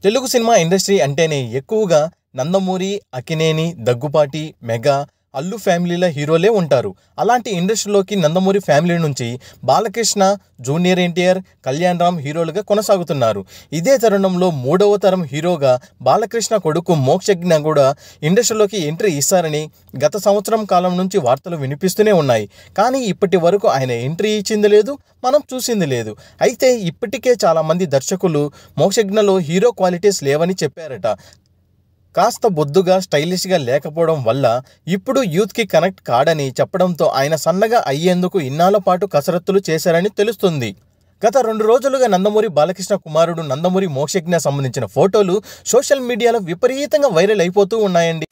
Telugu cinema industry అంటేనే ఎక్కువగా Nandamuri, Akkineni, Daggubati, mega, Allu ఫ్యామిలీల హీరోలే ఉంటారు. అలాంటి ఇండస్ట్రీలోకి నందమూరి ఫ్యామిలీ నుంచి బాలకృష్ణ, జూనియర్ ఎన్టీఆర్, కళ్యాణ్ రామ్ హీరోలుగా కొనసాగుతున్నారు. ఇదే తరుణంలో మూడవ తరం హీరోగా బాలకృష్ణ కొడుకు మోక్షజ్ఞ కూడా ఇండస్ట్రీలోకి ఎంట్రీ ఇస్తారని గత సంవత్సరం కాలం నుంచి వార్తలు వినిపిస్తూనే ఉన్నాయి. కానీ ఇప్పటి వరకు ఆయన ఎంట్రీ ఇచ్చింది లేదు, మనం చూసింది లేదు. అయితే ఇప్పటికే చాలామంది దర్శకులు మోక్షజ్ఞలో హీరో క్వాలిటీస్ లేవని చెప్పారట. కాస్త బొద్దుగా స్టైలిష్గా లేకపోవడం వల్ల ఇప్పుడు యూత్కి కనెక్ట్ కాడని చెప్పడంతో ఆయన సన్నగా అయ్యేందుకు ఇన్నాళ్ల పాటు కసరత్తులు చేశారని తెలుస్తుంది. గత 2 రోజులుగా నందమూరి బాలకృష్ణ కుమారుడు నందమూరి మోక్షజ్ఞ సంబంధించిన ఫోటోలు సోషల్ మీడియాలో విపరీతంగా వైరల్ అయిపోతూ ఉన్నాయండి.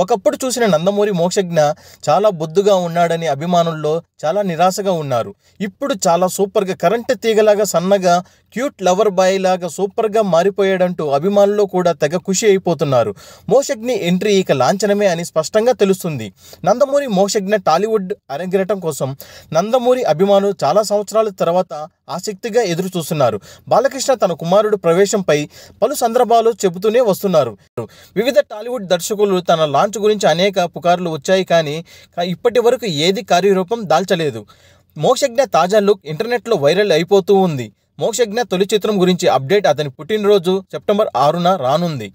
ఒకప్పుడు చూసిన నందమూరి మోక్షజ్ఞ చాలా బొద్దుగా ఉన్నాడని అభిమానుల్లో చాలా నిరాశగా ఉన్నారు. ఇప్పుడు చాలా సూపర్గా కరెంటు తీగలాగా సన్నగా క్యూట్ లవర్ బాయ్ లాగా సూపర్గా మారిపోయాడంటూ అభిమానుల్లో కూడా తెగ ఖుషి అయిపోతున్నారు. మోక్షజ్ఞ ఎంట్రీ ఇక లాంఛనమే అని స్పష్టంగా తెలుస్తుంది. నందమూరి మోక్షజ్ఞ టాలీవుడ్ అరంగేటం కోసం నందమూరి అభిమానులు చాలా సంవత్సరాల తర్వాత ఆసక్తిగా ఎదురు చూస్తున్నారు. బాలకృష్ణ తన కుమారుడు ప్రవేశంపై పలు సందర్భాలు చెబుతూనే వస్తున్నారు. వివిధ టాలీవుడ్ దర్శకులు తన లాంచ్ గురించి అనేక పుకార్లు వచ్చాయి, కానీ ఇప్పటి వరకు ఏది కార్యరూపం దాల్చలేదు. మోక్షజ్ఞ తాజా లుక్ ఇంటర్నెట్లో వైరల్ అయిపోతూ ఉంది. మోక్షజ్ఞ తొలి చిత్రం గురించి అప్డేట్ అతని పుట్టినరోజు సెప్టెంబర్ 6న రానుంది.